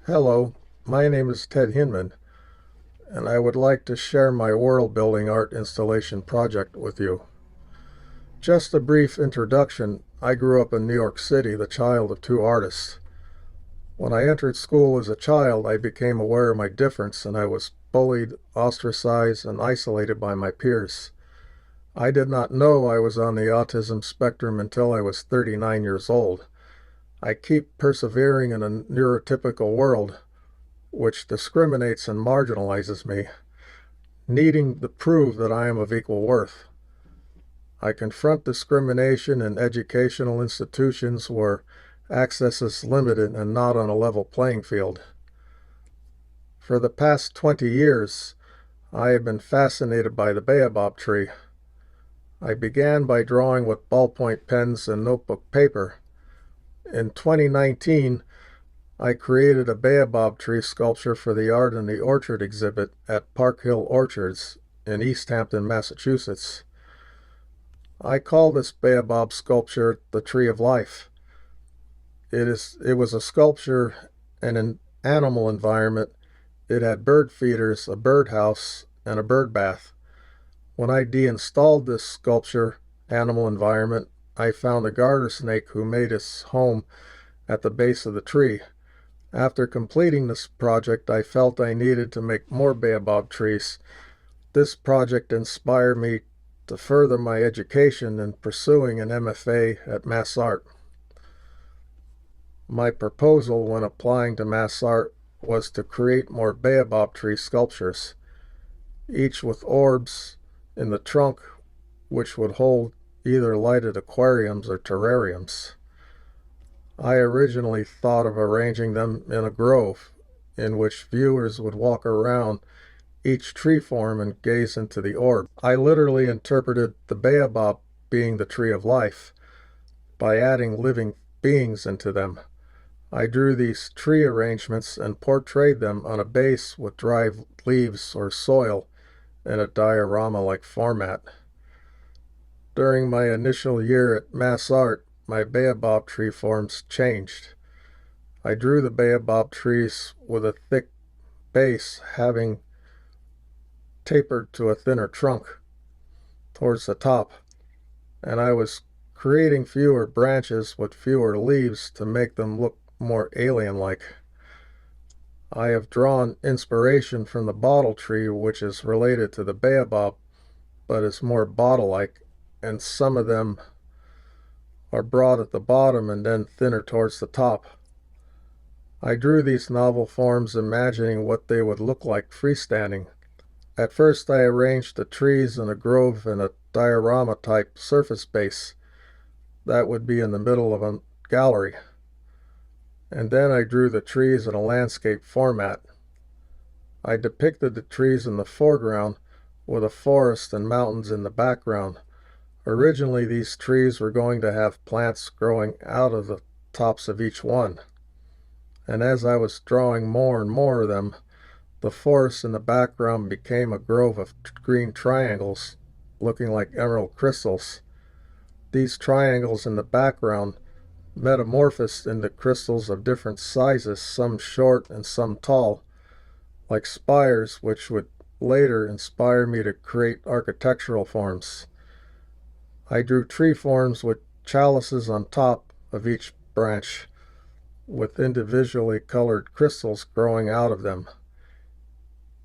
Hello, my name is Ted Hinman, and I would like to share my world-building art installation project with you. Just a brief introduction, I grew up in New York City, the child of two artists. When I entered school as a child, I became aware of my difference, and I was bullied, ostracized, and isolated by my peers. I did not know I was on the autism spectrum until I was 39 years old. I keep persevering in a neurotypical world, which discriminates and marginalizes me, needing to prove that I am of equal worth. I confront discrimination in educational institutions where access is limited and not on a level playing field. For the past 20 years, I have been fascinated by the baobab tree. I began by drawing with ballpoint pens and notebook paper. In 2019, I created a baobab tree sculpture for the Art in the Orchard exhibit at Park Hill Orchards in East Hampton, Massachusetts. I call this baobab sculpture the Tree of Life. It was a sculpture in an animal environment. It had bird feeders, a birdhouse, and a bird bath. When I deinstalled this sculpture animal environment, I found a garter snake who made his home at the base of the tree. After completing this project, I felt I needed to make more baobab trees. This project inspired me to further my education in pursuing an MFA at Mass Art. My proposal when applying to Mass Art was to create more baobab tree sculptures, each with orbs in the trunk which would hold either lighted aquariums or terrariums. I originally thought of arranging them in a grove in which viewers would walk around each tree form and gaze into the orb. I literally interpreted the baobab being the tree of life by adding living beings into them. I drew these tree arrangements and portrayed them on a base with dry leaves or soil in a diorama-like format. During my initial year at Mass Art, my baobab tree forms changed. I drew the baobab trees with a thick base having tapered to a thinner trunk towards the top, and I was creating fewer branches with fewer leaves to make them look more alien-like. I have drawn inspiration from the bottle tree, which is related to the baobab, but is more bottle-like, and some of them are broad at the bottom and then thinner towards the top. I drew these novel forms imagining what they would look like freestanding. At first I arranged the trees in a grove in a diorama-type surface base that would be in the middle of a gallery, and then I drew the trees in a landscape format. I depicted the trees in the foreground with a forest and mountains in the background. Originally, these trees were going to have plants growing out of the tops of each one, and as I was drawing more and more of them, the forest in the background became a grove of green triangles looking like emerald crystals. These triangles in the background metamorphosed into crystals of different sizes, some short and some tall, like spires, which would later inspire me to create architectural forms. I drew tree forms with chalices on top of each branch, with individually colored crystals growing out of them.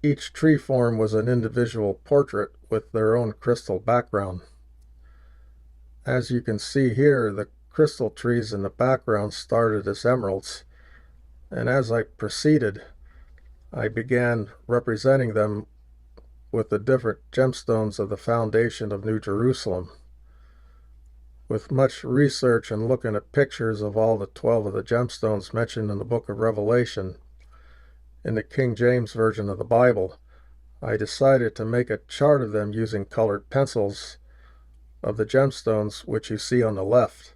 Each tree form was an individual portrait with their own crystal background. As you can see here, the crystal trees in the background started as emeralds, and as I proceeded, I began representing them with the different gemstones of the foundation of New Jerusalem. With much research and looking at pictures of all the 12 of the gemstones mentioned in the book of Revelation, in the King James Version of the Bible, I decided to make a chart of them using colored pencils of the gemstones which you see on the left.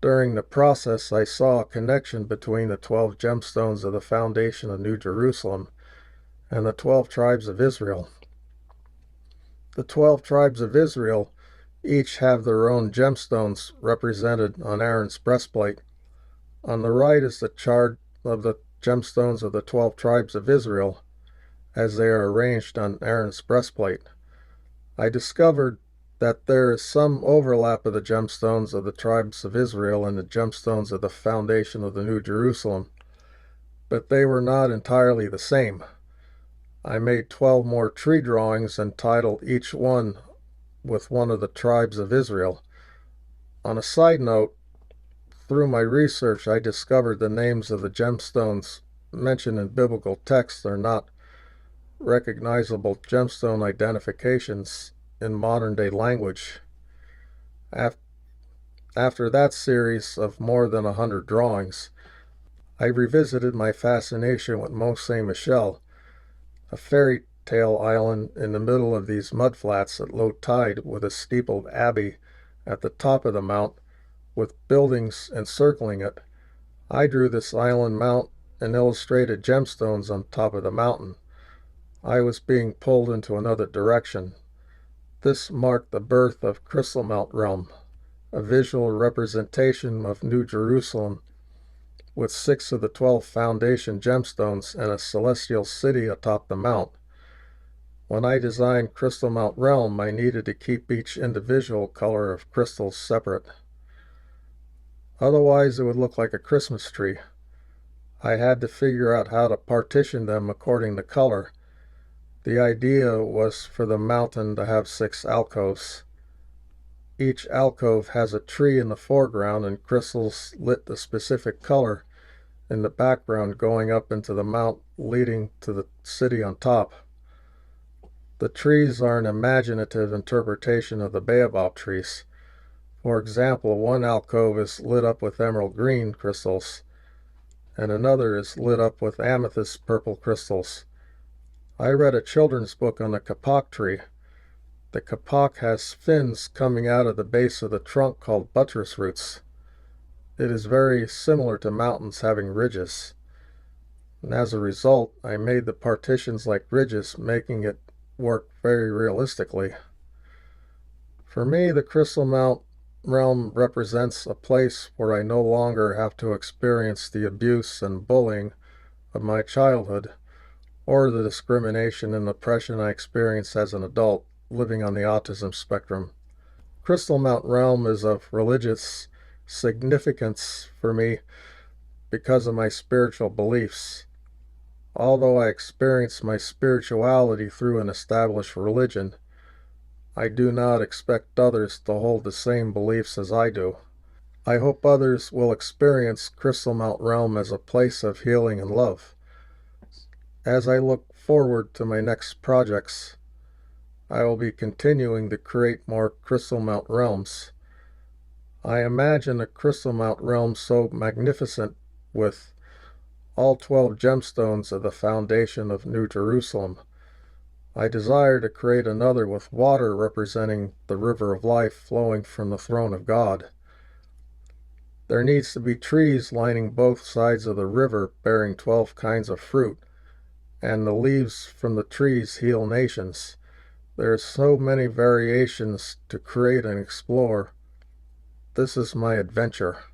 During the process, I saw a connection between the 12 gemstones of the foundation of New Jerusalem and the 12 tribes of Israel. The 12 tribes of Israel each have their own gemstones represented on Aaron's breastplate. On the right is the chart of the gemstones of the 12 tribes of Israel as they are arranged on Aaron's breastplate. I discovered that there is some overlap of the gemstones of the tribes of Israel and the gemstones of the foundation of the New Jerusalem, but they were not entirely the same. I made 12 more tree drawings and titled each one with one of the tribes of Israel. On a side note, through my research, I discovered the names of the gemstones mentioned in biblical texts are not recognizable gemstone identifications in modern-day language. After that series of more than 100 drawings, I revisited my fascination with Mont Saint-Michel, a fairy tale island in the middle of these mudflats at low tide with a steepled abbey at the top of the mount with buildings encircling it. I drew this island mount and illustrated gemstones on top of the mountain. I was being pulled into another direction. This marked the birth of Crystal Mount Realm, a visual representation of New Jerusalem with 6 of the 12 foundation gemstones and a celestial city atop the mount. When I designed Crystal Mount Realm, I needed to keep each individual color of crystals separate. Otherwise, it would look like a Christmas tree. I had to figure out how to partition them according to color. The idea was for the mountain to have 6 alcoves. Each alcove has a tree in the foreground and crystals lit the specific color in the background going up into the mount leading to the city on top. The trees are an imaginative interpretation of the baobab trees. For example, one alcove is lit up with emerald green crystals, and another is lit up with amethyst purple crystals. I read a children's book on the kapok tree. The kapok has fins coming out of the base of the trunk called buttress roots. It is very similar to mountains having ridges. And as a result, I made the partitions like ridges, making it work very realistically. For me, the Crystal Mount Realm represents a place where I no longer have to experience the abuse and bullying of my childhood, or the discrimination and oppression I experienced as an adult living on the autism spectrum. Crystal Mount Realm is of religious significance for me because of my spiritual beliefs. Although I experience my spirituality through an established religion, I do not expect others to hold the same beliefs as I do. I hope others will experience Crystal Mount Realm as a place of healing and love. As I look forward to my next projects, I will be continuing to create more Crystal Mount Realms. I imagine a Crystal Mount Realm so magnificent with all 12 gemstones of the foundation of New Jerusalem. I desire to create another with water representing the river of life flowing from the throne of God. There needs to be trees lining both sides of the river bearing 12 kinds of fruit, and the leaves from the trees heal nations. There are so many variations to create and explore. This is my adventure.